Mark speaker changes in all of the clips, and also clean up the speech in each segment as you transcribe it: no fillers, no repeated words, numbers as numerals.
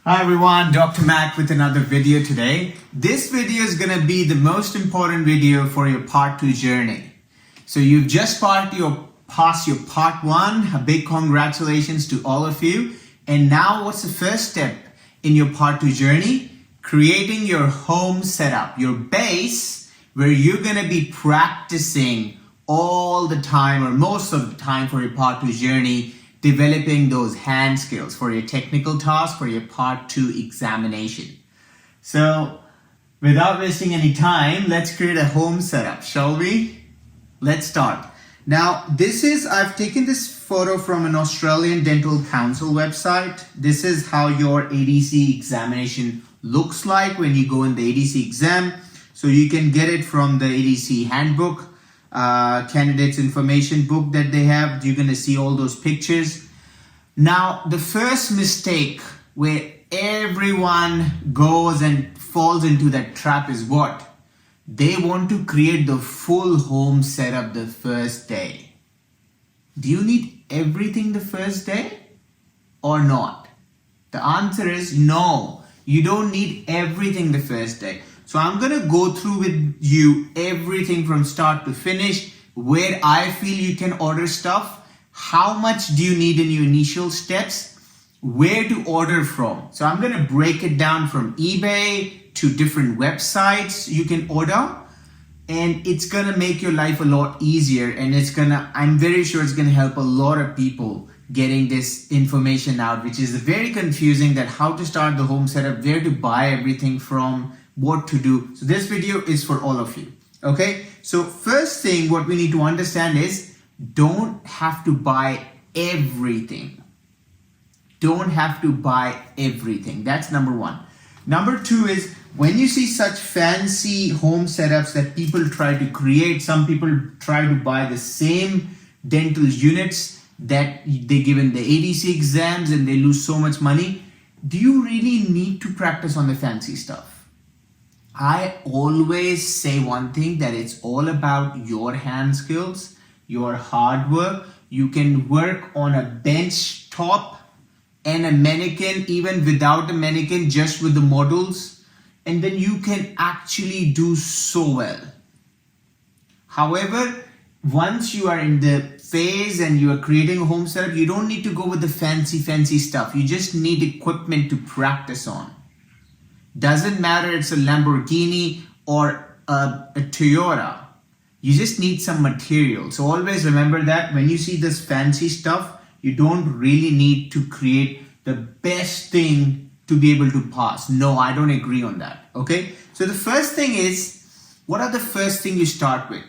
Speaker 1: Hi everyone, Dr. Mac with another video today. This video is going to be the most important video for your part 2 journey. So you've just passed your part 1. A big congratulations to all of you. And now what's the first step in your part 2 journey? Creating your home setup, your base where you're going to be practicing all the time or most of the time for your part 2 journey, developing those hand skills for your technical task for your part 2 examination. So without wasting any time, let's create a home setup, shall we? Let's start. Now I've taken this photo from an Australian Dental Council website. This is how your ADC examination looks like when you go in the ADC exam. So you can get it from the ADC handbook, candidates information book that they have. You're going to see all those pictures. Now the first mistake where everyone goes and falls into that trap is what? They want to create the full home setup the first day. Do you need everything the first day or not? The answer is no, you don't need everything the first day. So I'm going to go through with you everything from start to finish, where I feel you can order stuff, how much do you need in your initial steps, where to order from. So I'm going to break it down from eBay to different websites you can order, and it's going to make your life a lot easier, and I'm very sure it's going to help a lot of people getting this information out, which is very confusing, that how to start the home setup, where to buy everything from, what to do. So this video is for all of you. Okay, so first thing what we need to understand is don't have to buy everything. Don't have to buy everything. That's number one. Number two is when you see such fancy home setups that people try to create, some people try to buy the same dental units that they give in the ADC exams and they lose so much money. Do you really need to practice on the fancy stuff? I always say one thing, that it's all about your hand skills, your hard work. You can work on a bench top and a mannequin, even without a mannequin, just with the models, and then you can actually do so well. However, once you are in the phase and you are creating a home setup, you don't need to go with the fancy stuff. You just need equipment to practice on. Doesn't matter it's a Lamborghini or a Toyota. You just need some material. So always remember that when you see this fancy stuff, you don't really need to create the best thing to be able to pass. No, I don't agree on that. Okay. So the first thing is, what are the first thing you start with?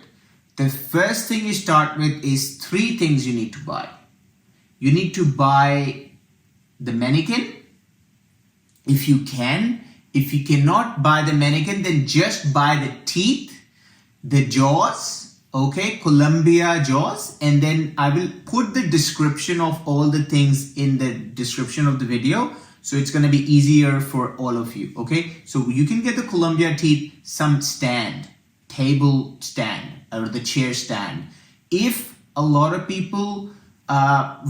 Speaker 1: The first thing you start with is 3 things you need to buy. You need to buy the mannequin if you can. If you cannot buy the mannequin, then just buy the teeth, the jaws, okay, Columbia jaws, and then I will put the description of all the things in the description of the video. So it's going to be easier for all of you, okay? So you can get the Columbia teeth, some stand, table stand, or the chair stand. If a lot of people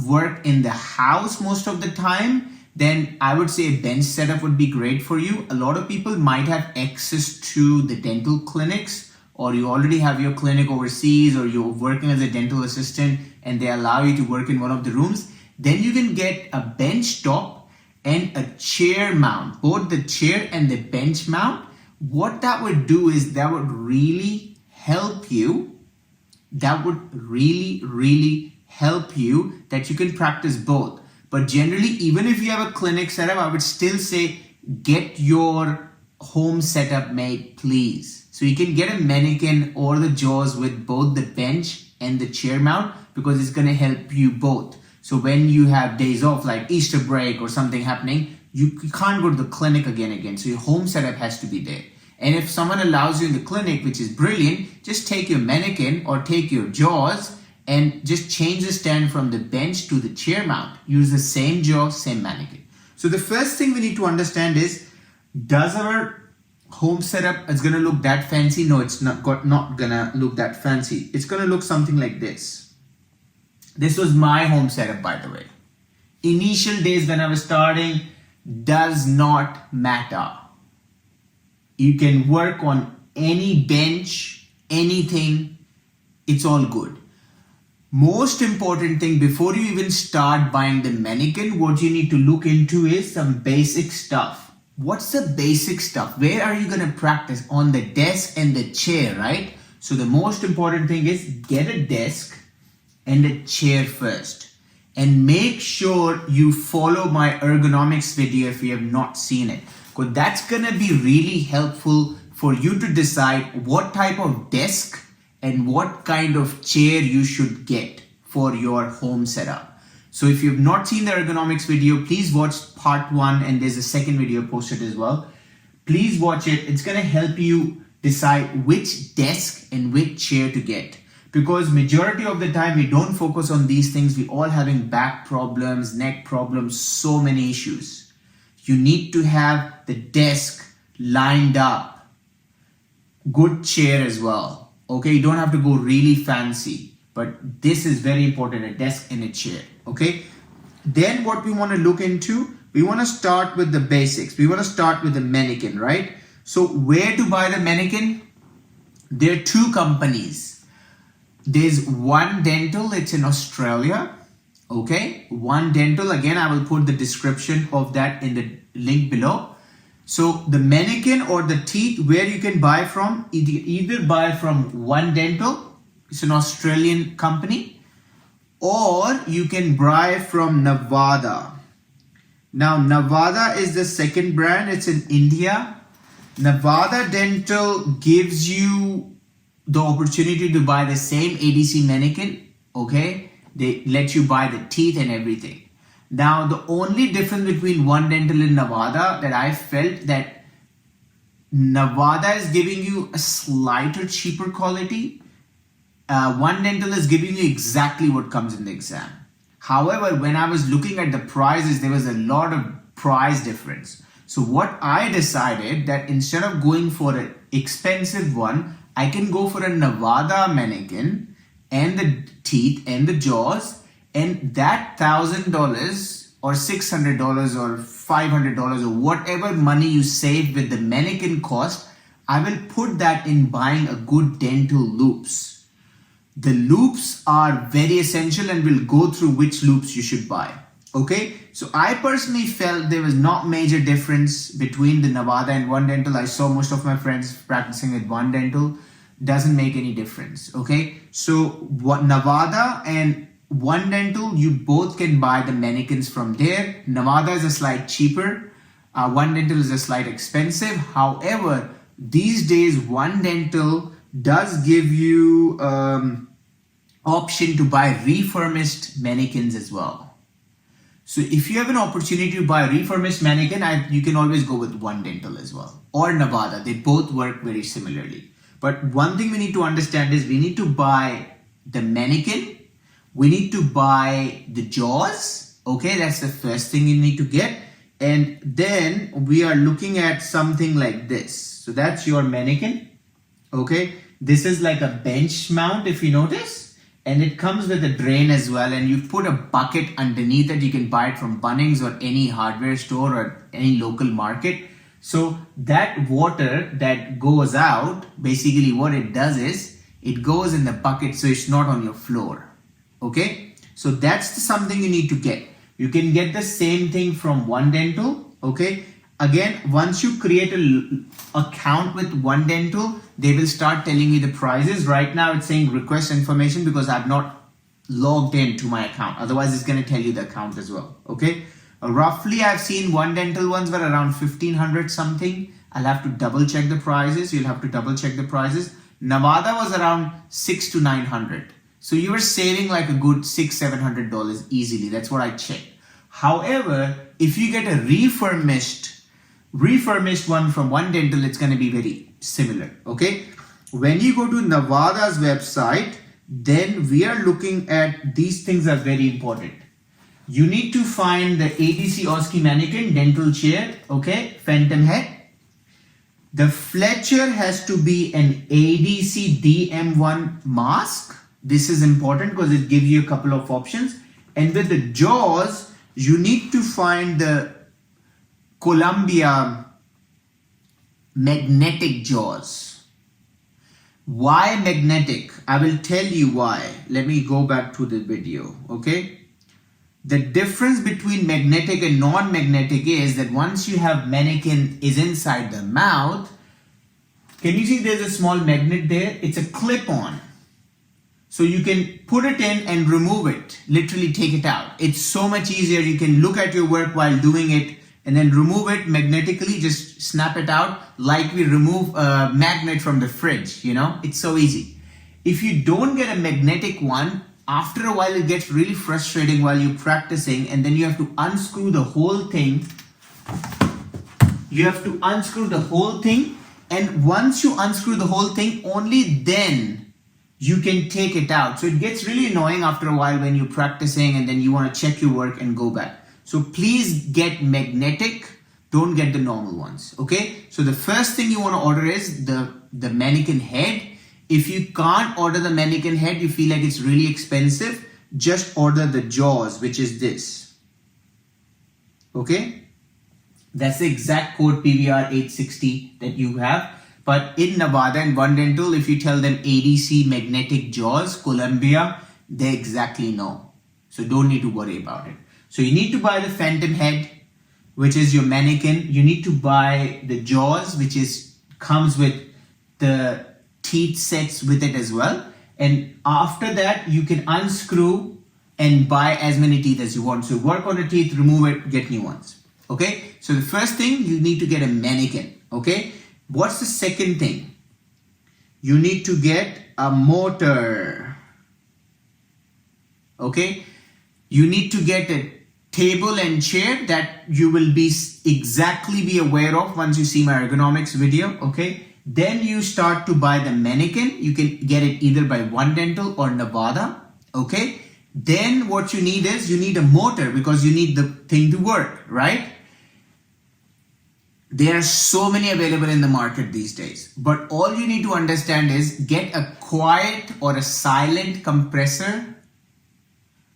Speaker 1: work in the house most of the time, then I would say a bench setup would be great for you. A lot of people might have access to the dental clinics, or you already have your clinic overseas, or you're working as a dental assistant and they allow you to work in one of the rooms. Then you can get a bench top and a chair mount, both the chair and the bench mount. What that would do is that would really help you. That would really help you, that you can practice both. But generally, even if you have a clinic setup, I would still say get your home setup made, please. So you can get a mannequin or the jaws with both the bench and the chair mount, because it's going to help you both. So when you have days off like Easter break or something happening, you can't go to the clinic again. So your home setup has to be there. And if someone allows you in the clinic, which is brilliant, just take your mannequin or take your jaws and just change the stand from the bench to the chair mount. Use the same jaw, same mannequin. So the first thing we need to understand is, does our home setup is going to look that fancy? No, it's not going to look that fancy. It's going to look something like this. This was my home setup, by the way. Initial days when I was starting, does not matter. You can work on any bench, anything, it's all good. Most important thing, before you even start buying the mannequin, what you need to look into is some basic stuff. What's the basic stuff? Where are you going to practice? On the desk and the chair, right? So the most important thing is get a desk and a chair first. And make sure you follow my ergonomics video if you have not seen it. Because that's going to be really helpful for you to decide what type of desk and what kind of chair you should get for your home setup. So if you've not seen the ergonomics video, please watch part 1 and there's a second video posted as well. Please watch it. It's going to help you decide which desk and which chair to get. Because majority of the time we don't focus on these things. We all having back problems, neck problems, so many issues. You need to have the desk lined up. Good chair as well. Okay, you don't have to go really fancy, but this is very important, a desk and a chair. Okay, then what we want to look into, we want to start with the basics. We want to start with the mannequin, right? So where to buy the mannequin? There are 2 companies. There's One Dental, it's in Australia. Okay, One Dental, again, I will put the description of that in the link below. So the mannequin or the teeth, where you can buy from, either buy from One Dental, it's an Australian company, or you can buy from Nevada. Now Nevada is the second brand, it's in India. Nevada Dental gives you the opportunity to buy the same ADC mannequin, okay? They let you buy the teeth and everything. Now, the only difference between One Dental and Nevada that I felt that Nevada is giving you a slighter cheaper quality. One Dental is giving you exactly what comes in the exam. However, when I was looking at the prices, there was a lot of price difference. So what I decided that instead of going for an expensive one, I can go for a Nevada mannequin and the teeth and the jaws. And that $1,000 or $600 or $500 or whatever money you save with the mannequin cost, I will put that in buying a good dental loops. The loops are very essential and we'll go through which loops you should buy. Okay, so I personally felt there was not major difference between the Nevada and One Dental. I saw most of my friends practicing with One Dental. Doesn't make any difference. Okay, so what Nevada and One Dental, you both can buy the mannequins from there. Nevada is a slight cheaper. One Dental is a slight expensive. However, these days One Dental does give you option to buy refurbished mannequins as well. So if you have an opportunity to buy a refurbished mannequin, you can always go with One Dental as well. Or Nevada. They both work very similarly. But one thing we need to understand is we need to buy the mannequin. We need to buy the jaws. Okay, that's the first thing you need to get. And then we are looking at something like this. So that's your mannequin. Okay, this is like a bench mount if you notice. And it comes with a drain as well. And you put a bucket underneath it. You can buy it from Bunnings or any hardware store or any local market. So that water that goes out, basically what it does is it goes in the bucket so it's not on your floor. Okay, so that's something you need to get. You can get the same thing from One Dental. Okay, again, once you create an account with One Dental, they will start telling you the prices. Right now it's saying request information because I've not logged into my account. Otherwise it's going to tell you the account as well. Okay, roughly I've seen One Dental ones were around 1,500 something. I'll have to double check the prices. You'll have to double check the prices. Nevada was around 600 to 900. So you were saving like a good $600-700 easily. That's what I checked. However, if you get a refurbished one from One Dental, it's going to be very similar. Okay. When you go to Nevada's website, then we are looking at these things are very important. You need to find the ADC OSCE mannequin, dental chair, okay, phantom head. The Fletcher has to be an ADC DM1 mask. This is important because it gives you a couple of options. And with the jaws, you need to find the Columbia magnetic jaws. Why magnetic? I will tell you why. Let me go back to the video, okay? The difference between magnetic and non-magnetic is that once you have mannequin is inside the mouth, can you see there's a small magnet there? It's a clip-on. So you can put it in and remove it, literally take it out. It's so much easier. You can look at your work while doing it and then remove it magnetically, just snap it out like we remove a magnet from the fridge, you know? It's so easy. If you don't get a magnetic one, after a while it gets really frustrating while you're practicing, and then you have to unscrew the whole thing. You have to unscrew the whole thing, and once you unscrew the whole thing, only then you can take it out. So it gets really annoying after a while when you're practicing and then you want to check your work and go back. So please get magnetic, don't get the normal ones, okay? So the first thing you want to order is the mannequin head. If you can't order the mannequin head, you feel like it's really expensive, just order the jaws, which is this, okay? That's the exact code PVR 860 that you have. But in Nevada and One Dental, if you tell them ADC magnetic jaws, Columbia, they exactly know. So don't need to worry about it. So you need to buy the phantom head, which is your mannequin. You need to buy the jaws, which comes with the teeth sets with it as well. And after that, you can unscrew and buy as many teeth as you want. So work on the teeth, remove it, get new ones. Okay. So the first thing, you need to get a mannequin. Okay. What's the second thing? You need to get a motor. Okay. You need to get a table and chair that you will be aware of once you see my ergonomics video. Okay. Then you start to buy the mannequin. You can get it either by One Dental or Nevada. Okay. Then what you need is you need a motor because you need the thing to work, right? There are so many available in the market these days, but all you need to understand is get a quiet or a silent compressor,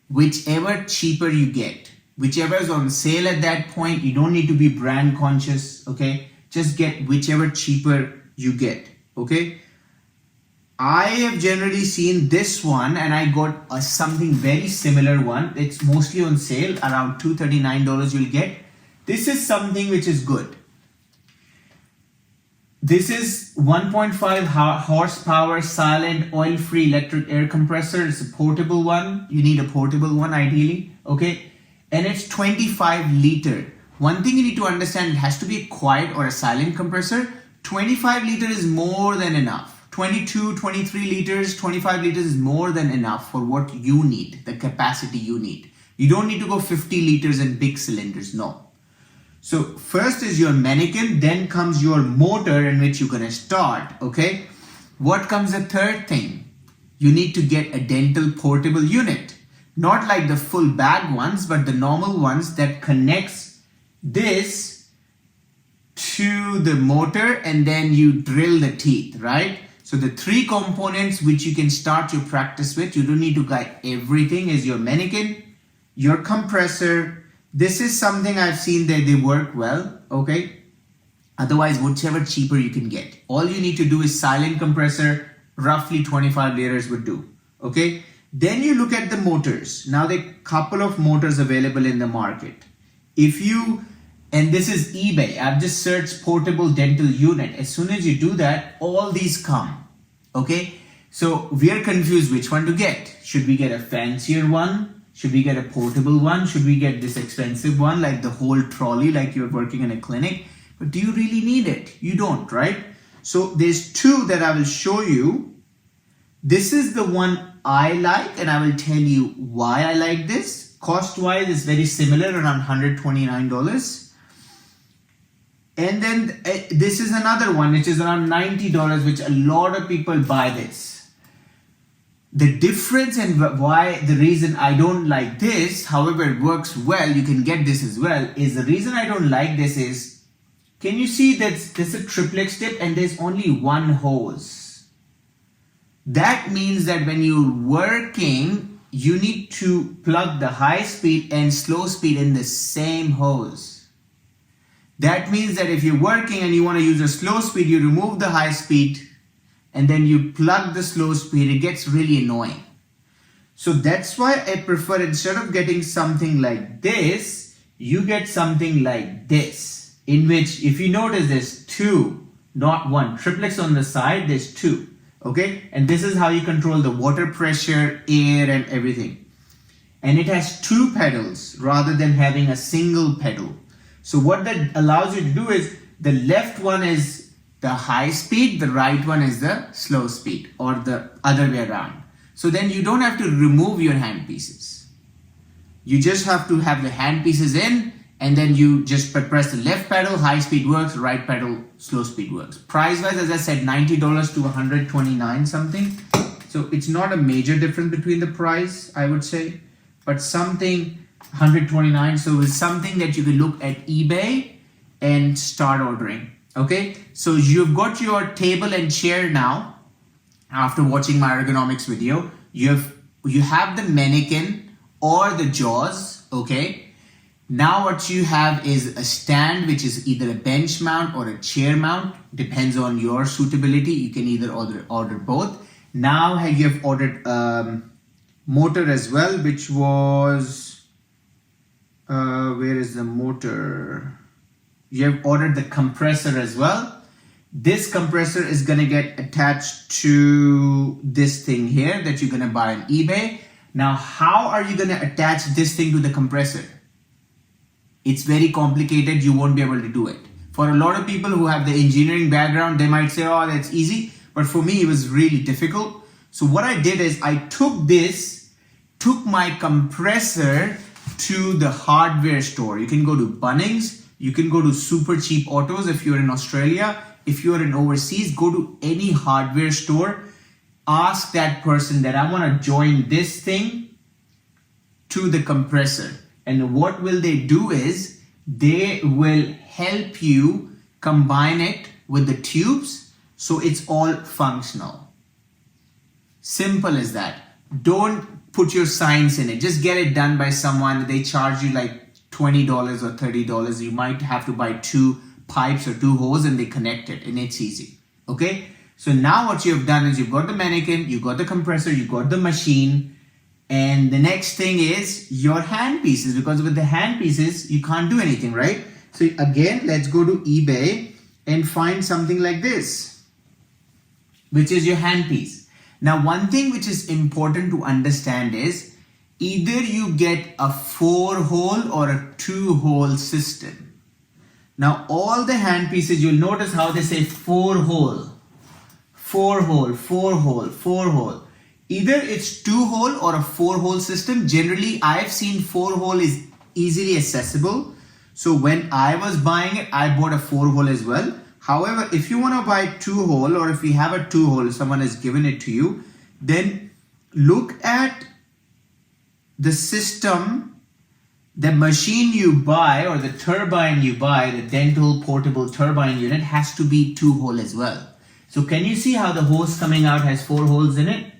Speaker 1: whichever cheaper you get, whichever is on sale at that point. You don't need to be brand conscious, okay? Just get whichever cheaper you get, okay? I have generally seen this one and I got something very similar one. It's mostly on sale, around $239 you'll get. This is something which is good. This is 1.5 horsepower silent oil-free electric air compressor. It's a portable one. You need a portable one ideally, okay? And it's 25 liter. One thing you need to understand, it has to be a quiet or a silent compressor. 25 liter is more than enough. 22, 23 liters, 25 liters is more than enough for what you need, the capacity you need. You don't need to go 50 liters in big cylinders, no. So first is your mannequin, then comes your motor in which you're gonna start, okay? What comes the third thing? You need to get a dental portable unit. Not like the full bag ones, but the normal ones that connects this to the motor and then you drill the teeth, right? So the three components which you can start your practice with, you don't need to buy everything, is your mannequin, your compressor. This is something I've seen that they work well, okay? Otherwise, whichever cheaper you can get. All you need to do is silent compressor, roughly 25 liters would do, okay? Then you look at the motors. Now there are a couple of motors available in the market. And this is eBay. I've just searched portable dental unit. As soon as you do that, all these come, okay? So we are confused which one to get. Should we get a fancier one? Should we get a portable one? Should we get this expensive one, like the whole trolley, like you're working in a clinic? But do you really need it? You don't, right? So there's two that I will show you. This is the one I like, and I will tell you why I like this. Cost-wise, it's very similar, around $129. And then this is another one, which is around $90, which a lot of people buy this. The difference and the reason I don't like this, however it works well, you can get this as well, is the reason I don't like this is, can you see that there's a triplex tip and there's only one hose? That means that when you're working, you need to plug the high speed and slow speed in the same hose. That means that if you're working and you want to use a slow speed, you remove the high speed and then you plug the slow speed. It gets really annoying. So that's why I prefer, instead of getting something like this, you get something like this, in which, if you notice, there's two, not one. Triplex on the side, there's two. Okay, and this is how you control the water pressure, air, and everything. And it has two pedals rather than having a single pedal. So what that allows you to do is, the left one is the high speed, the right one is the slow speed, or the other way around. So then you don't have to remove your handpieces. You just have to have the handpieces in, and then you just press the left pedal, high speed works, right pedal, slow speed works. Price wise, as I said, $90 to $129 something. So it's not a major difference between the price, I would say, but something $129. So it's something that you can look at eBay and start ordering. Okay, so you've got your table and chair now. After watching my ergonomics video, you have the mannequin or the jaws. Okay, now what you have is a stand, which is either a bench mount or a chair mount, depends on your suitability. You can either order both. Now you have ordered motor as well, which was where is the motor? You have ordered the compressor as well. This compressor is going to get attached to this thing here that you're going to buy on eBay. Now, how are you going to attach this thing to the compressor? It's very complicated. You won't be able to do it. For a lot of people who have the engineering background, they might say, oh, that's easy. But for me, it was really difficult. So what I did is I took my compressor to the hardware store. You can go to Bunnings. You can go to Super Cheap Autos if you're in Australia. If you're in overseas, go to any hardware store, ask that person that I want to join this thing to the compressor. And what will they do is they will help you combine it with the tubes so it's all functional. Simple as that. Don't put your science in it. Just get it done by someone. They charge you like $20 or $30. You might have to buy two pipes or two hoses and they connect it, and it's easy. Okay, so now what you have done is you've got the mannequin, you've got the compressor, you've got the machine, and the next thing is your hand pieces, because with the hand pieces you can't do anything, right? So again, let's go to eBay and find something like this, which is your handpiece. Now, one thing which is important to understand is either you get a 4-hole or a 2-hole system. Now, all the handpieces, you'll notice how they say 4-hole, 4-hole, 4-hole, 4-hole. Either it's 2-hole or a 4-hole system. Generally, I've seen 4-hole is easily accessible. So when I was buying it, I bought a 4-hole as well. However, if you want to buy 2-hole, or if you have a 2-hole, someone has given it to you, then look at the system. The machine you buy or the turbine you buy, the dental portable turbine unit, has to be 2-hole as well. So can you see how the hose coming out has 4 holes in it?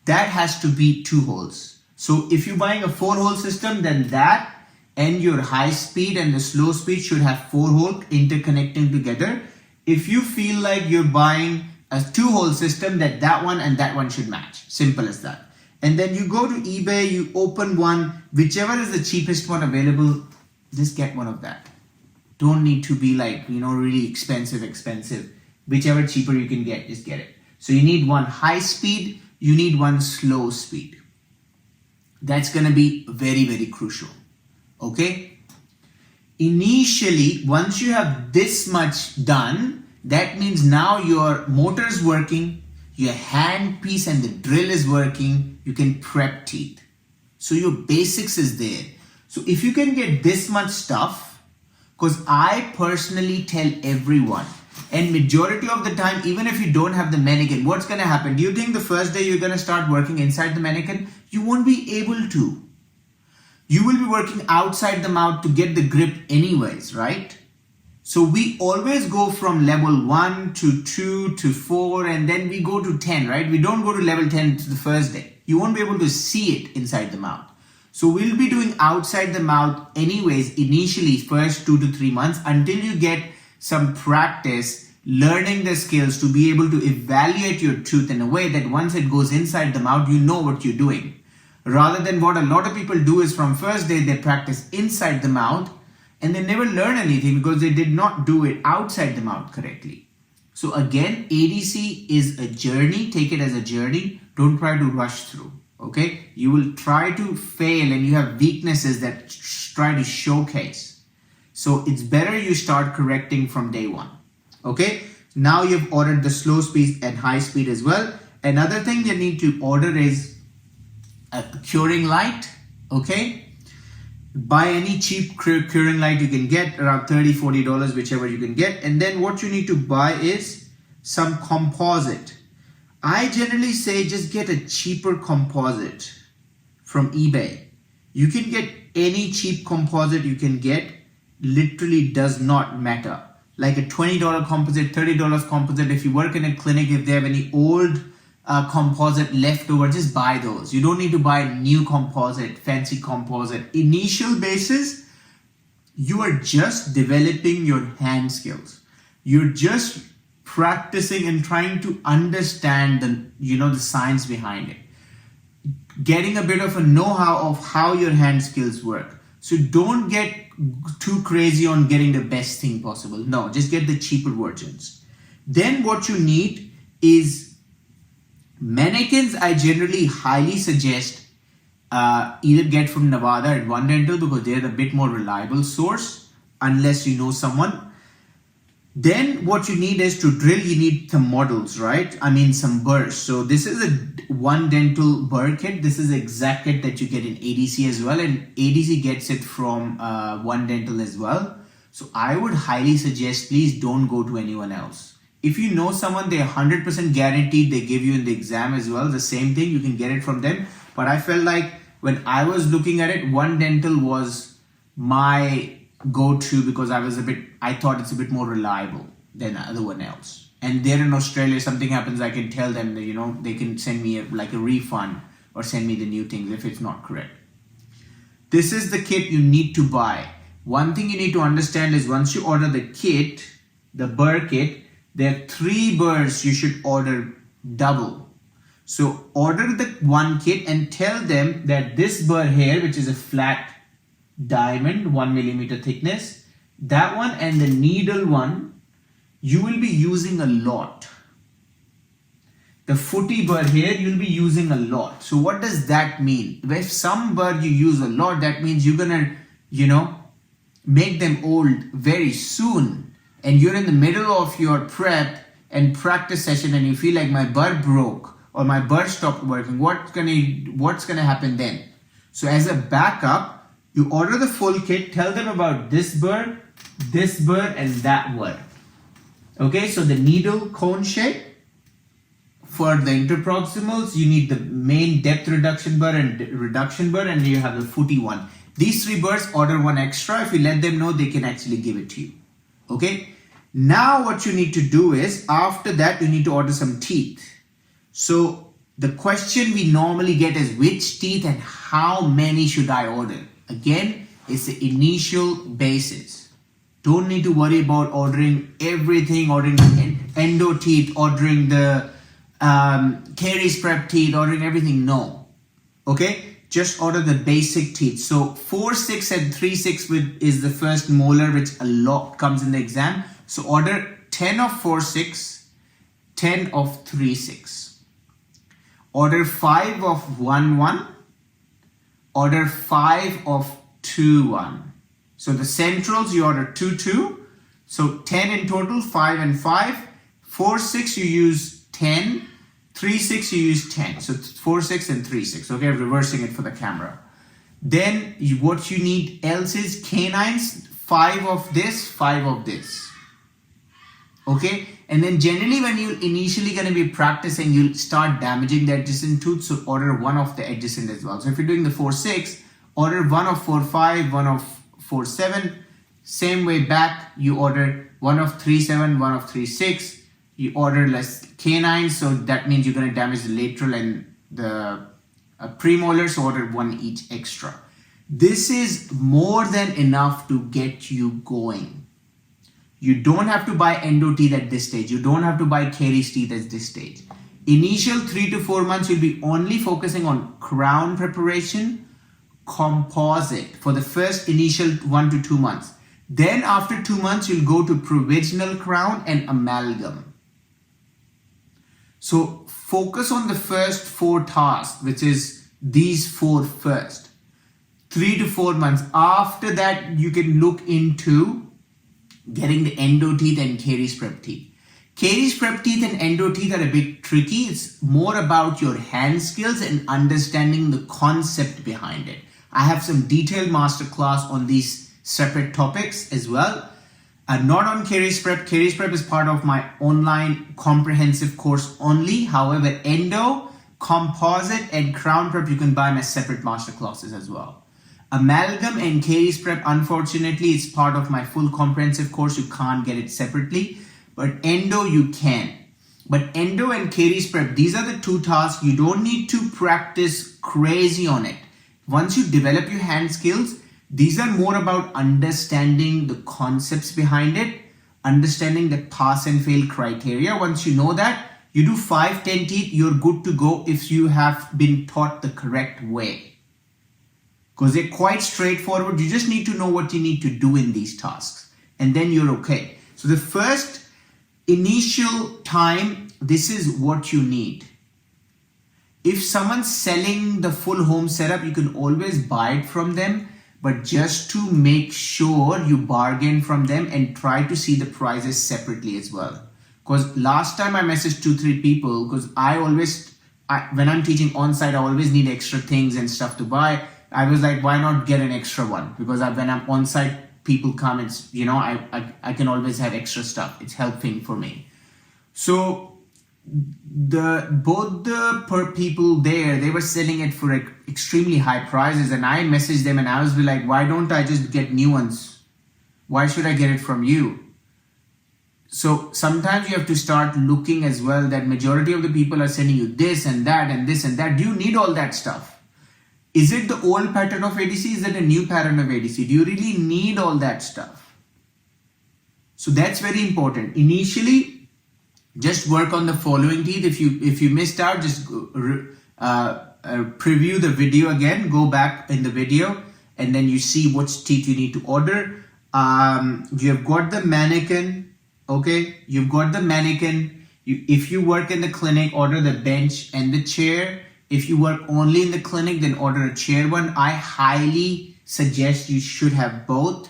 Speaker 1: That has to be 2 holes. So if you're buying a 4-hole system, then that and your high speed and the slow speed should have 4-hole interconnecting together. If you feel like you're buying a 2-hole system, that one and that one should match. Simple as that. And then you go to eBay, you open one, whichever is the cheapest one available, just get one of that. Don't need to be like, really expensive. Whichever cheaper you can get, just get it. So you need one high speed, you need one slow speed. That's going to be very, very crucial. Okay? Initially, once you have this much done, that means now your motor is working, your handpiece and the drill is working, you can prep teeth. So your basics is there. So if you can get this much stuff, because I personally tell everyone, and majority of the time, even if you don't have the mannequin, what's going to happen? Do you think the first day you're going to start working inside the mannequin? You won't be able to. You will be working outside the mouth to get the grip anyways, right? So we always go from level 1 to 2 to 4 and then we go to 10, right? We don't go to level 10 to the first day. You won't be able to see it inside the mouth. So we'll be doing outside the mouth anyways, initially first 2 to 3 months, until you get some practice learning the skills to be able to evaluate your tooth in a way that once it goes inside the mouth, you know what you're doing. Rather than what a lot of people do is from first day, they practice inside the mouth and they never learn anything because they did not do it outside the mouth correctly. So again, ADC is a journey. Take it as a journey. Don't try to rush through. Okay, you will try to fail and you have weaknesses that try to showcase. So it's better you start correcting from day one. Okay, now you've ordered the slow speed and high speed as well. Another thing you need to order is a curing light. Okay, buy any cheap curing light you can get, around $30-40, whichever you can get. And then what you need to buy is some composite. I generally say just get a cheaper composite from eBay. You can get any cheap composite you can get, literally does not matter. Like a $20 composite, $30 composite. If you work in a clinic, if they have any old composite left over, just buy those. You don't need to buy new composite, fancy composite. Initial basis, you are just developing your hand skills. You're just practicing and trying to understand the science behind it, getting a bit of a know-how of how your hand skills work. So don't get too crazy on getting the best thing possible. No, just get the cheaper versions. Then what you need is mannequins. I generally highly suggest either get from Nevada at One Dental because they're a bit more reliable source, unless you know someone. Then what you need is to drill, you need some models, right? I mean some burrs. So this is a One Dental burr kit. This is the exact kit that you get in ADC as well. And ADC gets it from One Dental as well. So I would highly suggest, please don't go to anyone else. If you know someone, they're 100% guaranteed, they give you in the exam as well. The same thing, you can get it from them. But I felt like when I was looking at it, One Dental was my go-to because I thought it's a bit more reliable than other one else. And they're in Australia, something happens, I can tell them that, they can send me a refund or send me the new things if it's not correct. This is the kit you need to buy. One thing you need to understand is once you order the kit, the burr kit, there are 3 burrs you should order double. So order the one kit and tell them that this burr here, which is a flat diamond, 1 millimeter thickness, that one and the needle one, you will be using a lot. The footy burr here, you'll be using a lot. So what does that mean? If some burr you use a lot, that means you're gonna, make them old very soon. And you're in the middle of your prep and practice session and you feel like my burr broke or my burr stopped working. What's gonna happen then? So as a backup, you order the full kit, tell them about this burr, and that burr. Okay, so the needle cone shape. For the interproximals, you need the main depth reduction burr and reduction burr, and you have the footy one. These 3 burrs, order one extra. If you let them know, they can actually give it to you. Okay, now what you need to do is, after that, you need to order some teeth. So the question we normally get is which teeth and how many should I order? Again, it's the initial basis. Don't need to worry about ordering everything, ordering the endo teeth, ordering the caries prep teeth, ordering everything. No. Okay, just order the basic teeth. So 4-6 and 3-6 is the first molar, which a lot comes in the exam. So order 10 of 4-6, 10 of 3-6. Order 5 of 1-1. Order 5 of 2-1. So the centrals you order 2-2. So 10 in total, 5 and 5. 4-6 you use 10. 3-6 you use 10. So 4-6 and 3-6. Okay, reversing it for the camera. Then what you need else is canines. 5 of this, 5 of this. Okay, and then generally when you initially going to be practicing, you'll start damaging the adjacent tooth, so order 1 of the adjacent as well. So if you're doing the 4-6, order 1 of 4-5, 1 of 4-7. Same way back, you order 1 of 3-7, 1 of 3-6. You order less canines, so that means you're going to damage the lateral and the premolars, order one each extra. This is more than enough to get you going. You don't have to buy endo teeth at this stage. You don't have to buy caries teeth at this stage. Initial 3 to 4 months, you'll be only focusing on crown preparation, composite for the first initial 1 to 2 months. Then after 2 months, you'll go to provisional crown and amalgam. So focus on the first 4 tasks, which is these 4 first. 3 to 4 months. After that, you can look into getting the endo teeth and caries prep teeth. Caries prep teeth and endo teeth are a bit tricky. It's more about your hand skills and understanding the concept behind it. I have some detailed masterclass on these separate topics as well. Not on caries prep. Caries prep is part of my online comprehensive course only. However, endo, composite, and crown prep, you can buy my separate masterclasses as well. Amalgam and caries prep, unfortunately, it's part of my full comprehensive course. You can't get it separately, but endo you can. But endo and caries prep, these are the 2 tasks. You don't need to practice crazy on it. Once you develop your hand skills, these are more about understanding the concepts behind it, understanding the pass and fail criteria. Once you know that, you do 5, 10 teeth, you're good to go if you have been taught the correct way. Because they're quite straightforward. You just need to know what you need to do in these tasks, and then you're okay. So the first initial time, this is what you need. If someone's selling the full home setup, you can always buy it from them, but just to make sure you bargain from them and try to see the prices separately as well. Because last time I messaged 2-3 people, because when I'm teaching on-site, I always need extra things and stuff to buy. I was like, why not get an extra one? Because when I'm on site, people come, it's, I can always have extra stuff. It's helping for me. So both the people there, they were selling it for extremely high prices. And I messaged them and I was like, why don't I just get new ones? Why should I get it from you? So sometimes you have to start looking as well that majority of the people are sending you this and that and this and that. Do you need all that stuff? Is it the old pattern of ADC? Is it a new pattern of ADC? Do you really need all that stuff? So that's very important. Initially, just work on the following teeth. If you missed out, just preview the video again. Go back in the video, and then you see which teeth you need to order. You have got the mannequin. Okay, you've got the mannequin. If you work in the clinic, order the bench and the chair. If you work only in the clinic, then order a chair one. I highly suggest you should have both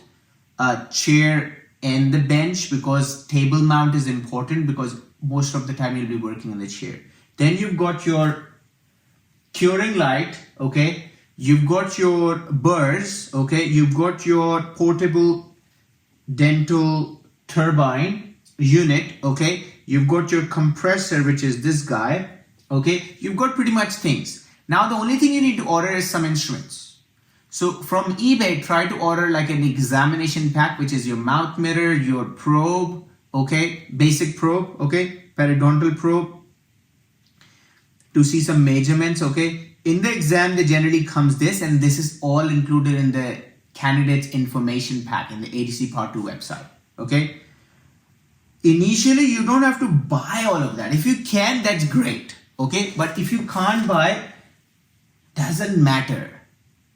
Speaker 1: a chair and the bench, because table mount is important, because most of the time you'll be working in the chair. Then you've got your curing light, okay? You've got your burrs, okay? You've got your portable dental turbine unit, okay? You've got your compressor, which is this guy. Okay, you've got pretty much things. Now the only thing you need to order is some instruments. So from eBay, try to order like an examination pack, which is your mouth mirror, your probe, okay, basic probe, okay, periodontal probe, to see some measurements, okay. In the exam, there generally comes this, and this is all included in the candidate's information pack in the ADC Part 2 website, okay. Initially, you don't have to buy all of that. If you can, that's great. Okay, but if you can't buy, doesn't matter.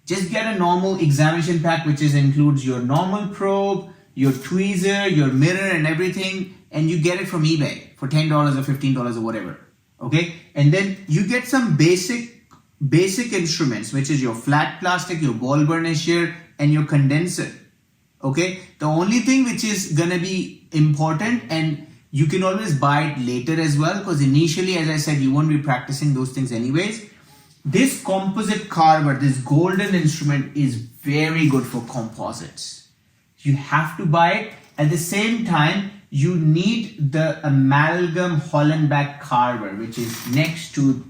Speaker 1: Just get a normal examination pack, which includes your normal probe, your tweezer, your mirror and everything, and you get it from eBay for $10 or $15 or whatever. Okay, and then you get some basic instruments, which is your flat plastic, your ball burnisher, and your condenser. Okay, the only thing which is gonna be important, and you can always buy it later as well, because initially, as I said, you won't be practicing those things anyways. This composite carver, this golden instrument, is very good for composites. You have to buy it. At the same time, you need the amalgam Hollenbeck carver, which is next to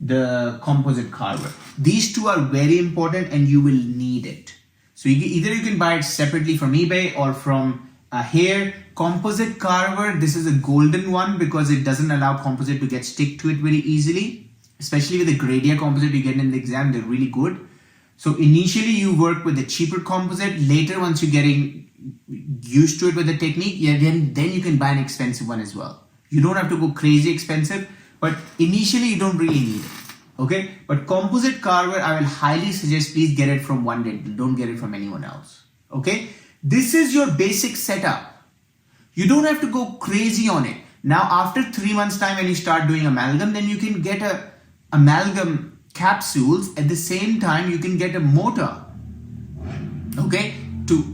Speaker 1: the composite carver. These two are very important, and you will need it. So either you can buy it separately from eBay or from here. Composite carver, this is a golden one because it doesn't allow composite to get stick to it very easily. especially with the grade A composite you get in the exam, they're really good. So initially you work with the cheaper composite. Later, once you're getting used to it with the technique, then you can buy an expensive one as well. You don't have to go crazy expensive, but initially you don't really need it. Okay, but composite carver, I will highly suggest please get it from One Dental. Don't get it from anyone else. Okay, this is your basic setup. You don't have to go crazy on it. Now, after 3 months time, when you start doing amalgam, then you can get a amalgam capsules. At the same time, you can get a motor. Okay, to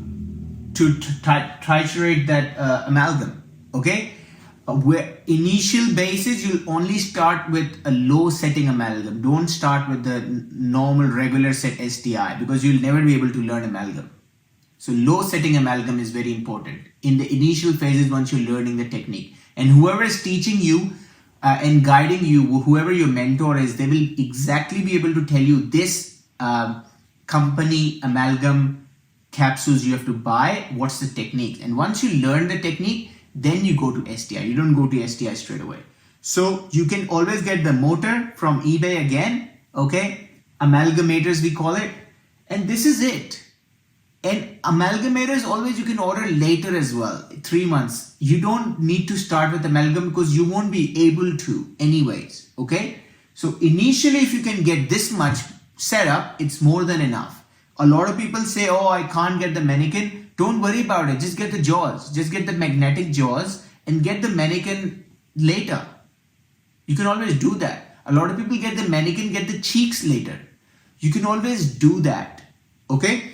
Speaker 1: triturate that amalgam. Okay. Where initial basis, you'll only start with a low setting amalgam. Don't start with the normal regular set STI because you'll never be able to learn amalgam. So low setting amalgam is very important in the initial phases once you're learning the technique. And whoever is teaching you and guiding you, whoever your mentor is, they will exactly be able to tell you this company amalgam capsules you have to buy, what's the technique. And once you learn the technique, then you go to STI. You don't go to STI straight away. So you can always get the motor from eBay again, okay? Amalgamators we call it. And this is it. And amalgamators always you can order later as well, 3 months. You don't need to start with amalgam because you won't be able to anyways, okay? So initially if you can get this much setup, it's more than enough. A lot of people say, oh, I can't get the mannequin. Don't worry about it. Just get the jaws. Just get the magnetic jaws and get the mannequin later. You can always do that. A lot of people get the mannequin, get the cheeks later. You can always do that. Okay?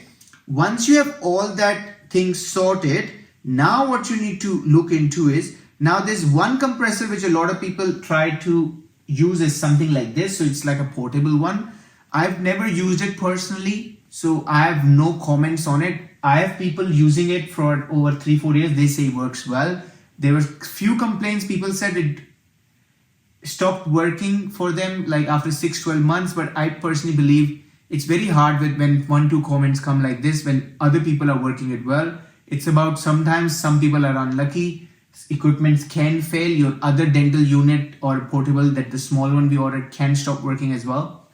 Speaker 1: Once you have all that things sorted, now what you need to look into is, now there's one compressor which a lot of people try to use as something like this. So it's like a portable one. I've never used it personally, so I have no comments on it. I have people using it for over 3-4 years. They say it works well. There were few complaints. People said it stopped working for them like after 6-12 months. But I personally believe it's very hard when 1-2 comments come like this when other people are working it well. It's about sometimes some people are unlucky. Equipments can fail. Your other dental unit or portable, that the small one we ordered, can stop working as well.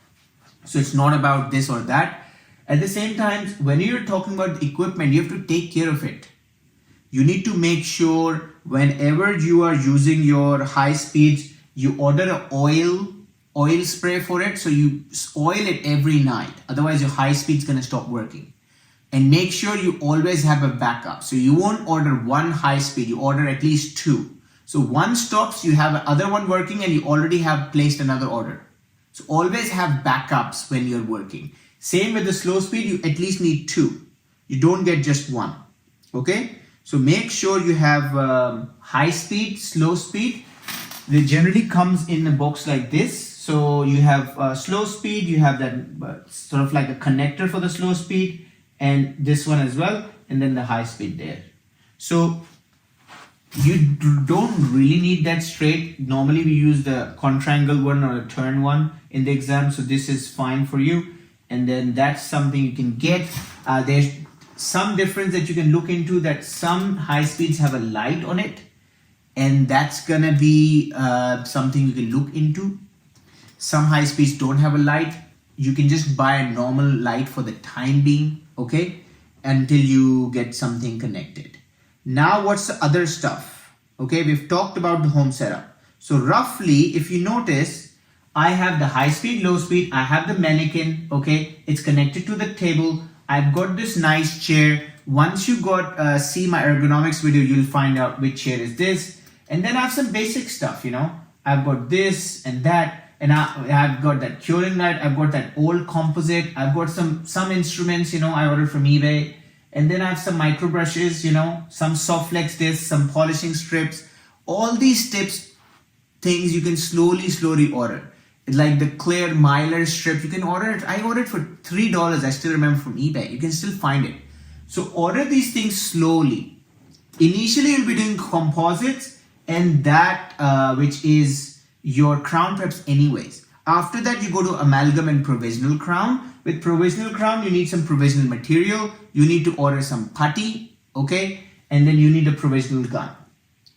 Speaker 1: So it's not about this or that. At the same time, when you're talking about equipment, you have to take care of it. You need to make sure whenever you are using your high speeds, you order an oil spray for it. So you oil it every night. Otherwise, your high speed is going to stop working. And make sure you always have a backup. So you won't order one high speed, you order at least 2. So one stops, you have another one working and you already have placed another order. So always have backups when you're working. Same with the slow speed, you at least need 2. You don't get just one. Okay? So make sure you have high speed, slow speed. They generally comes in a box like this. So you have slow speed, you have that sort of like a connector for the slow speed, and this one as well, and then the high speed there. So you don't really need that straight. Normally we use the quadrangle one or a turn one in the exam, so this is fine for you. And then that's something you can get. There's some difference that you can look into, that some high speeds have a light on it, and that's gonna be something you can look into. Some high speeds don't have a light. You can just buy a normal light for the time being, okay, until you get something connected. Now what's the other stuff? Okay, we've talked about the home setup. So roughly, if you notice, I have the high speed, low speed, I have the mannequin, okay, it's connected to the table. I've got this nice chair. Once you see my ergonomics video, you'll find out which chair is this. And then I have some basic stuff, you know, I've got this and that, and I've got that curing light, I've got that old composite, I've got some instruments, you know, I ordered from eBay. And then I have some micro brushes, you know, some soft flex discs, some polishing strips. All these things you can slowly order. Like the clear mylar strip, you can order it. I ordered for $3. I still remember from eBay. You can still find it. So order these things slowly. Initially, you'll be doing composites and that which is your crown preps anyways. After that, you go to amalgam and provisional crown. With provisional crown, you need some provisional material. You need to order some putty, okay? And then you need a provisional gun.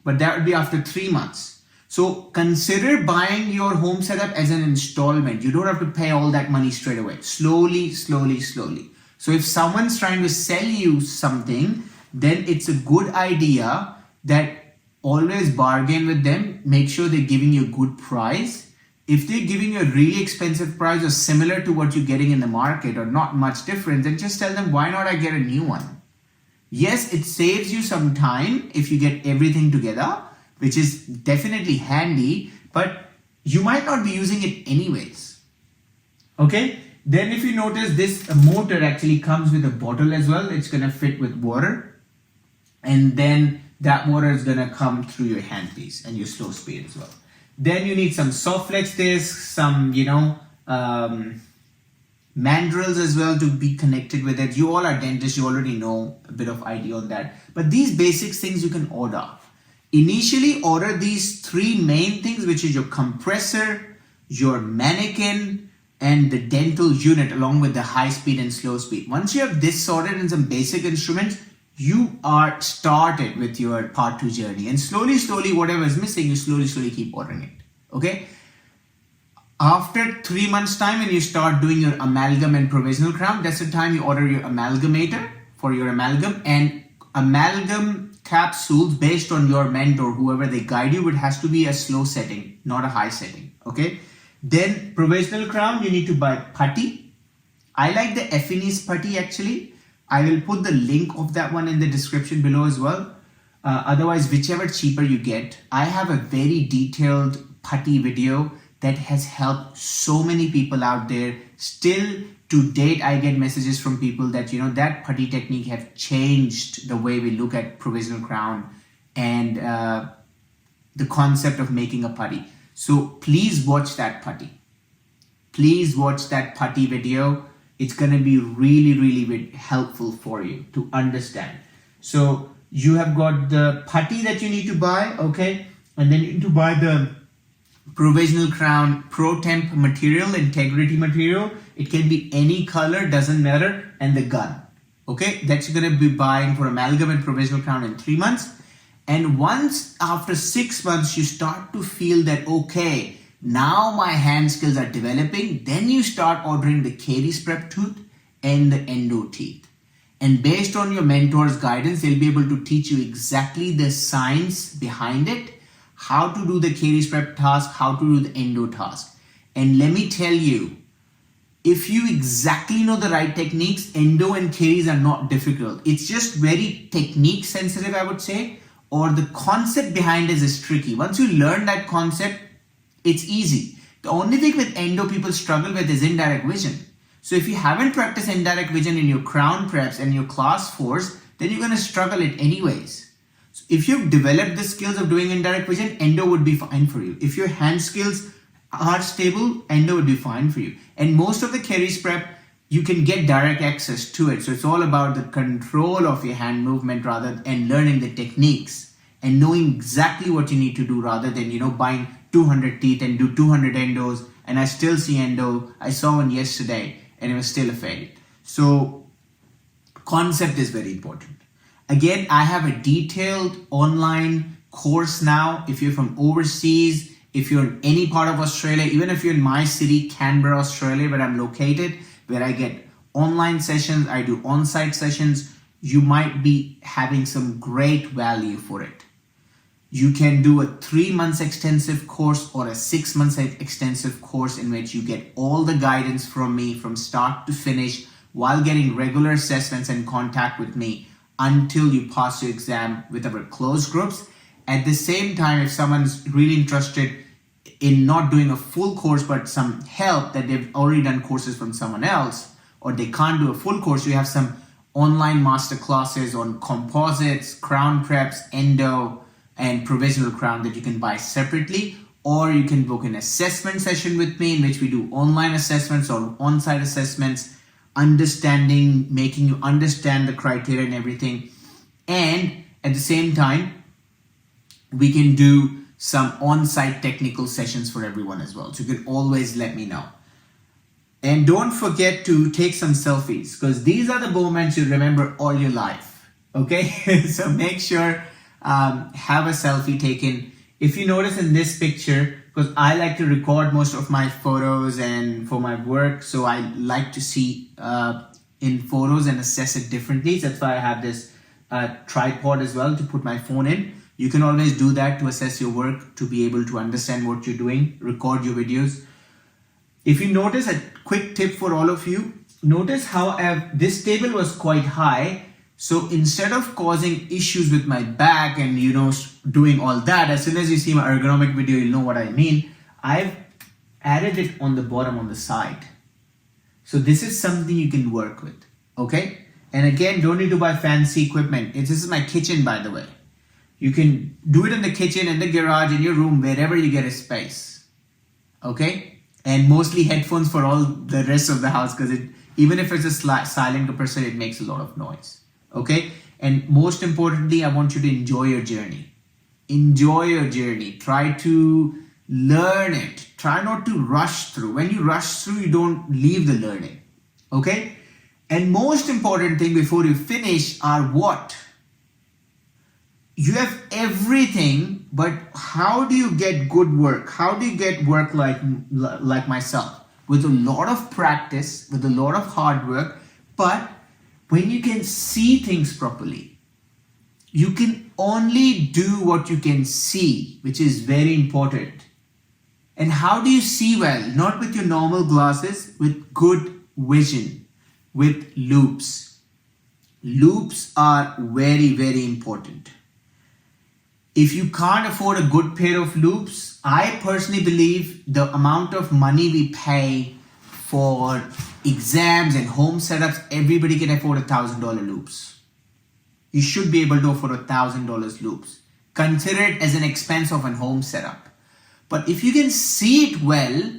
Speaker 1: But that would be after 3 months. So consider buying your home setup as an installment. You don't have to pay all that money straight away. Slowly, slowly, slowly. So if someone's trying to sell you something, then it's a good idea that always bargain with them. Make sure they're giving you a good price. If they're giving you a really expensive price or similar to what you're getting in the market or not much different, then just tell them, why not I get a new one? Yes, it saves you some time if you get everything together, which is definitely handy, but you might not be using it anyways. Okay, then if you notice, this motor actually comes with a bottle as well. It's gonna fit with water, and then that water is gonna come through your handpiece and your slow speed as well. Then you need some soft flex discs, some mandrels as well to be connected with it. You all are dentists, you already know a bit of idea on that. But these basic things you can order. Initially order these three main things, which is your compressor, your mannequin, and the dental unit along with the high speed and slow speed. Once you have this sorted and some basic instruments, you are started with your part 2 journey. And slowly, slowly, whatever is missing, you slowly, slowly keep ordering it. Okay? After 3 months time, when you start doing your amalgam and provisional crown, that's the time you order your amalgamator for your amalgam, and amalgam capsules based on your mentor, whoever they guide you, it has to be a slow setting, not a high setting. Okay. Then provisional crown, you need to buy putty. I like the Affinis putty actually. I will put the link of that one in the description below as well. Otherwise, whichever cheaper you get, I have a very detailed putty video that has helped so many people out there. Still to date, I get messages from people that, that putty technique have changed the way we look at provisional crown and the concept of making a putty. So please watch that putty. Please watch that putty video. It's going to be really, really helpful for you to understand. So you have got the putty that you need to buy, okay? And then you need to buy the provisional crown pro temp material, integrity material. It can be any color, doesn't matter, and the gun. Okay, that's you're gonna be buying for amalgam and provisional crown in 3 months. And once after 6 months, you start to feel that, okay, now my hand skills are developing, then you start ordering the caries prep tooth and the endo teeth. And based on your mentor's guidance, they'll be able to teach you exactly the science behind it, how to do the caries prep task, how to do the endo task. And let me tell you, if you exactly know the right techniques, endo and caries are not difficult. It's just very technique sensitive, I would say, or the concept behind it is tricky. Once you learn that concept, it's easy. The only thing with endo people struggle with is indirect vision. So if you haven't practiced indirect vision in your crown preps and your class 4s, then you're going to struggle it anyways. So if you've developed the skills of doing indirect vision, endo would be fine for you. If your hand skills are stable, endo would be fine for you. And most of the caries prep, you can get direct access to it. So it's all about the control of your hand movement and learning the techniques and knowing exactly what you need to do rather than, buying 200 teeth and do 200 endos. And I still see endo. I saw one yesterday and it was still a fail. So concept is very important. Again, I have a detailed online course now. If you're from overseas, if you're in any part of Australia, even if you're in my city, Canberra, Australia, where I'm located, where I get online sessions, I do on-site sessions, you might be having some great value for it. You can do a 3 months extensive course or a 6 months extensive course in which you get all the guidance from me from start to finish while getting regular assessments and contact with me until you pass your exam with our closed groups. At the same time, if someone's really interested in not doing a full course but some help that they've already done courses from someone else, or they can't do a full course, we have some online masterclasses on composites, crown preps, endo, and provisional crown that you can buy separately, or you can book an assessment session with me in which we do online assessments or on-site assessments, making you understand the criteria and everything. And at the same time, we can do some on-site technical sessions for everyone as well. So you can always let me know. And don't forget to take some selfies, because these are the moments you remember all your life. Okay, so make sure have a selfie taken If you notice in this picture, because I like to record most of my photos and for my work, so I like to see in photos and assess it differently. So that's why I have this tripod as well to put my phone in. You can always do that to assess your work, to be able to understand what you're doing, record your videos. If you notice, a quick tip for all of you, notice how this table was quite high. So instead of causing issues with my back and, you know, doing all that, as soon as you see my ergonomic video, you'll know what I mean. I've added it on the bottom on the side. So this is something you can work with, okay? And again, don't need to buy fancy equipment. This is my kitchen, by the way. You can do it in the kitchen, in the garage, in your room, wherever you get a space, okay? And mostly headphones for all the rest of the house, because even if it's a silent compressor, it makes a lot of noise. Okay, and most importantly, I want you to enjoy your journey. Enjoy your journey. Try to learn it. Try not to rush through. When you rush through, you don't leave the learning. Okay, and most important thing before you finish are what? You have everything, but how do you get good work? How do you get work like myself? With a lot of practice, with a lot of hard work, but when you can see things properly. You can only do what you can see, which is very important. And how do you see well? Not with your normal glasses, with good vision, with loops. Loops are very, very important. If you can't afford a good pair of loops, I personally believe the amount of money we pay for exams and home setups, everybody can afford $1,000 loops. You should be able to afford $1,000 loops. Consider it as an expense of a home setup. But if you can see it well,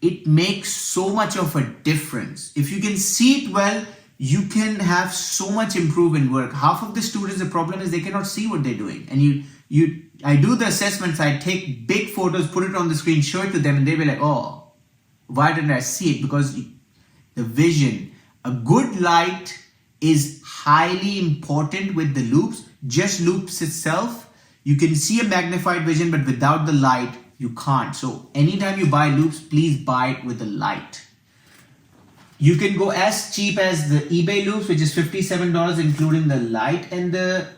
Speaker 1: it makes so much of a difference. If you can see it well, you can have so much improvement work. Half of the students, the problem is they cannot see what they're doing. And I do the assessments, I take big photos, put it on the screen, show it to them, and they'll be like, oh, why didn't I see it? Because the vision, a good light is highly important with the loops. Just loops itself, you can see a magnified vision, but without the light, you can't. So anytime you buy loops, please buy it with the light. You can go as cheap as the eBay loops, which is $57, including the light and the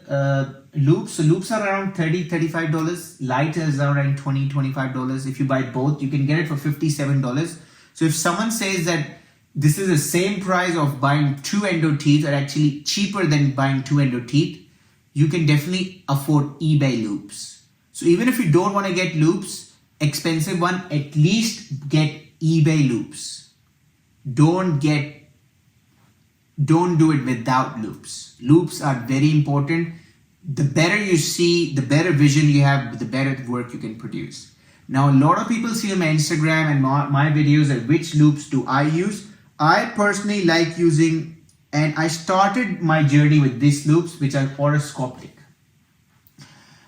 Speaker 1: loops. So loops are around $30, $35. Light is around $20, $25. If you buy both, you can get it for $57. So if someone says that this is the same price of buying 2 endo teeth, or actually cheaper than buying 2 endo teeth, you can definitely afford eBay loops. So even if you don't want to get loops, expensive one, at least get eBay loops. Don't do it without loops. Loops are very important. The better you see, the better vision you have, the better work you can produce. Now, a lot of people see on my Instagram and my videos that which loops do I use. I personally like using, and I started my journey with these loops, which are horoscopic.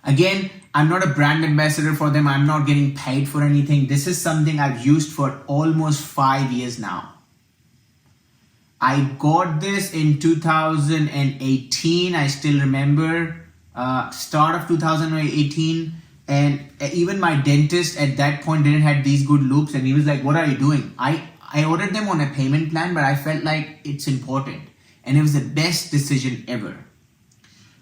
Speaker 1: Again, I'm not a brand ambassador for them. I'm not getting paid for anything. This is something I've used for almost 5 years now. I got this in 2018. I still remember start of 2018, and even my dentist at that point didn't have these good loops, and he was like, what are you doing? I ordered them on a payment plan, but I felt like it's important, and it was the best decision ever.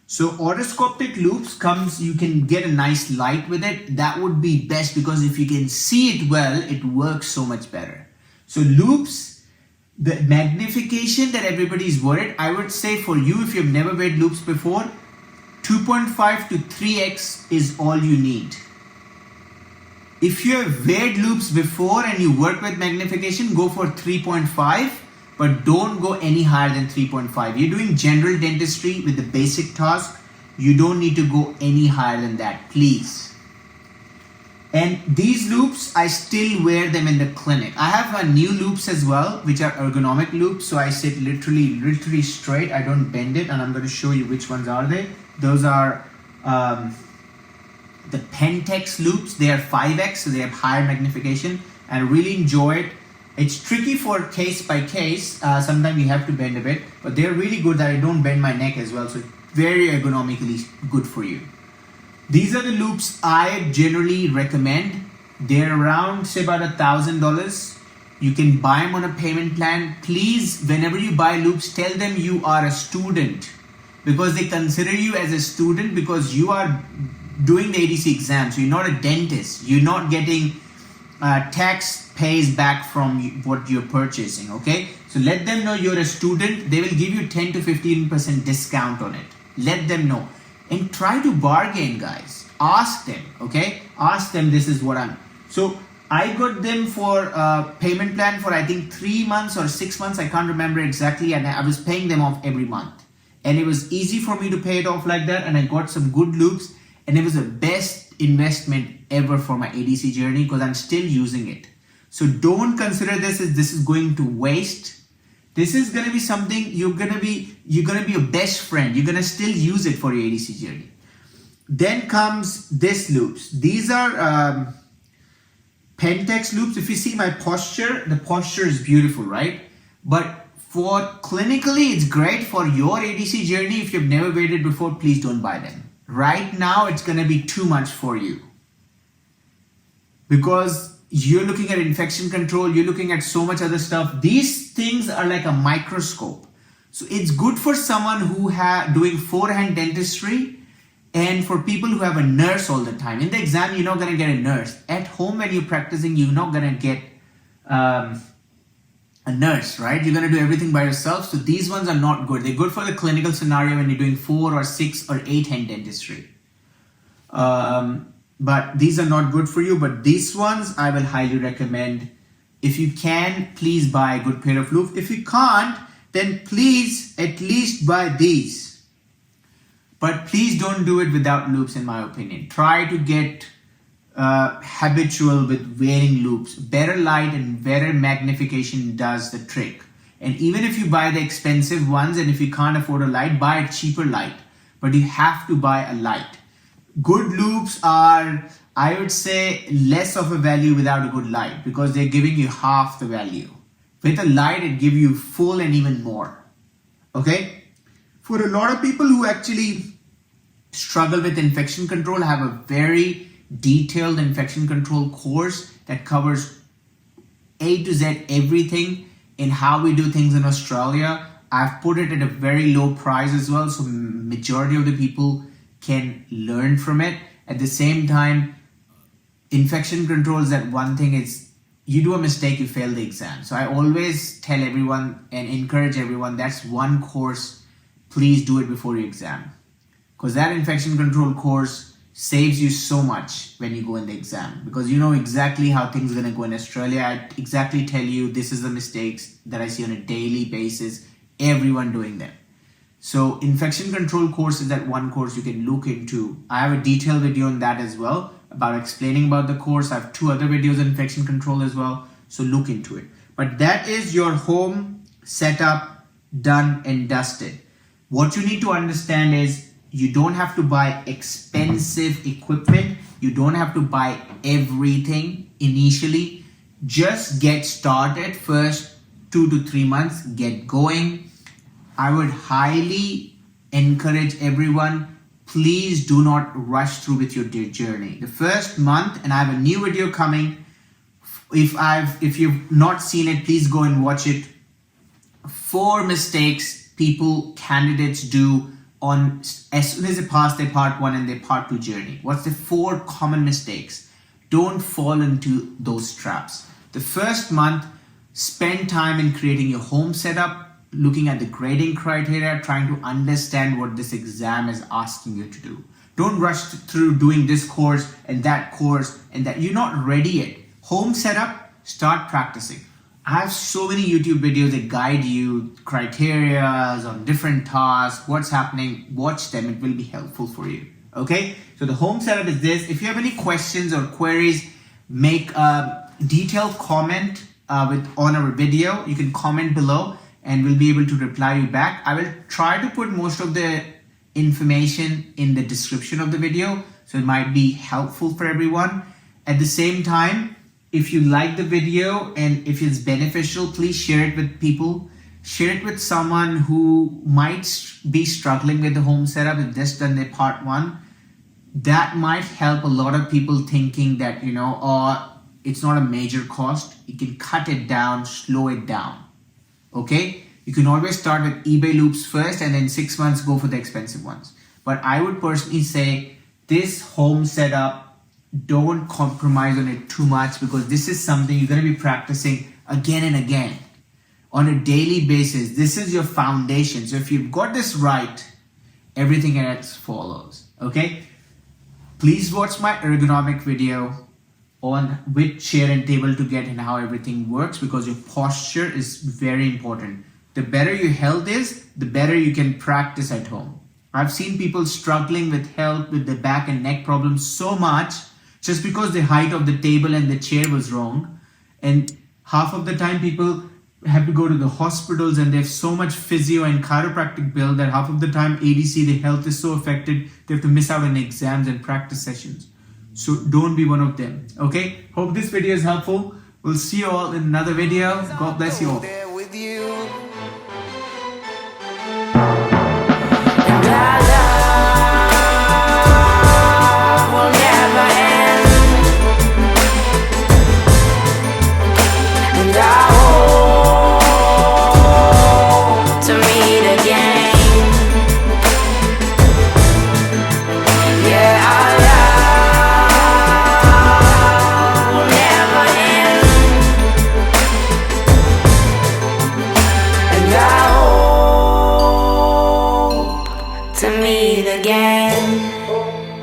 Speaker 1: So horoscopic loops comes, you can get a nice light with it. That would be best, because if you can see it well, it works so much better. So loops, the magnification that everybody's worried, I would say for you, if you've never wear loops before, 2.5 to 3x is all you need. If you have weared loops before and you work with magnification, go for 3.5, but don't go any higher than 3.5. You're doing general dentistry with the basic task. You don't need to go any higher than that, please. And these loops, I still wear them in the clinic. I have new loops as well, which are ergonomic loops. So I sit literally straight. I don't bend it, and I'm going to show you which ones are they. Those are the Pentax Loops. They are 5x, so they have higher magnification. I really enjoy it. It's tricky for case by case. Sometimes you have to bend a bit, but they're really good that I don't bend my neck as well. So very ergonomically good for you. These are the loops I generally recommend. They're around, say, about $1,000. You can buy them on a payment plan. Please, whenever you buy loops, tell them you are a student, because they consider you as a student because you are doing the ADC exam. So you're not a dentist. You're not getting tax pays back from what you're purchasing, okay? So let them know you're a student. They will give you 10 to 15% discount on it. Let them know. And try to bargain, guys. Ask them, okay? Ask them, this is what I'm... So I got them for a payment plan for I think 3 months or 6 months. I can't remember exactly. And I was paying them off every month. And it was easy for me to pay it off like that. And I got some good loops. And it was the best investment ever for my ADC journey because I'm still using it. So don't consider this as this is going to waste. This is going to be something you're going to be your best friend. You're going to still use it for your ADC journey. Then comes this loops. These are Pentax loops. If you see my posture, the posture is beautiful, right? But for clinically, it's great for your ADC journey. If you've never waited before, please don't buy them. Right now, it's going to be too much for you because you're looking at infection control. You're looking at so much other stuff. These things are like a microscope. So it's good for someone who doing forehand dentistry and for people who have a nurse all the time. In the exam, you're not going to get a nurse. At home, when you're practicing, you're not going to get a nurse, right? You're going to do everything by yourself. So these ones are not good. They're good for the clinical scenario when you're doing 4 or 6 or 8 hand dentistry. But these are not good for you. But these ones I will highly recommend. If you can, please buy a good pair of loops. If you can't, then please at least buy these. But please don't do it without loops, in my opinion. Try to get habitual with wearing loops. Better light and better magnification does the trick. And even if you buy the expensive ones and if you can't afford a light, buy a cheaper light. But you have to buy a light. Good loops are, I would say, less of a value without a good light because they're giving you half the value. With a light, it gives you full and even more. Okay? For a lot of people who actually struggle with infection control, I have a very detailed infection control course that covers A to Z everything in how we do things in Australia. I've put it at a very low price as well, so majority of the people can learn from it. At the same time, infection control is that one thing is you do a mistake, you fail the exam. So I always tell everyone and encourage everyone, that's one course, please do it before your exam. Because that infection control course saves you so much when you go in the exam. Because you know exactly how things are going to go in Australia. I exactly tell you this is the mistakes that I see on a daily basis, everyone doing them. So infection control course is that one course you can look into. I have a detailed video on that as well about explaining about the course. I have 2 other videos on infection control as well. So look into it. But that is your home setup done and dusted. What you need to understand is you don't have to buy expensive equipment. You don't have to buy everything initially. Just get started. First 2 to 3 months, get going. I would highly encourage everyone, please do not rush through with your journey. The first month, and I have a new video coming. If you've not seen it, please go and watch it. 4 mistakes candidates do as soon as they pass their part 1 and their part 2 journey. What's the 4 common mistakes? Don't fall into those traps. The first month, spend time in creating your home setup, looking at the grading criteria, trying to understand what this exam is asking you to do. Don't rush through doing this course and that course and that. You're not ready yet. Home setup, start practicing. I have so many YouTube videos that guide you criteria on different tasks, what's happening. Watch them. It will be helpful for you. Okay. So the home setup is this. If you have any questions or queries, make a detailed comment on our video. You can comment below and we'll be able to reply you back. I will try to put most of the information in the description of the video, so it might be helpful for everyone. At the same time, if you like the video and if it's beneficial, please share it with people. Share it with someone who might be struggling with the home setup and just done their part 1. That might help a lot of people thinking that, it's not a major cost. You can cut it down, slow it down. Okay? You can always start with eBay loops first and then 6 months go for the expensive ones. But I would personally say this home setup, don't compromise on it too much, because this is something you're going to be practicing again and again on a daily basis. This is your foundation. So if you've got this right, everything else follows. Okay? Please watch my ergonomic video on which chair and table to get and how everything works, because your posture is very important. The better your health is, the better you can practice at home. I've seen people struggling with health, with the back and neck problems so much just because the height of the table and the chair was wrong. And half of the time people have to go to the hospitals and they have so much physio and chiropractic bill that half of the time ADC, the health is so affected, they have to miss out on exams and practice sessions. So don't be one of them. Okay? Hope this video is helpful. We'll see you all in another video. God bless you all.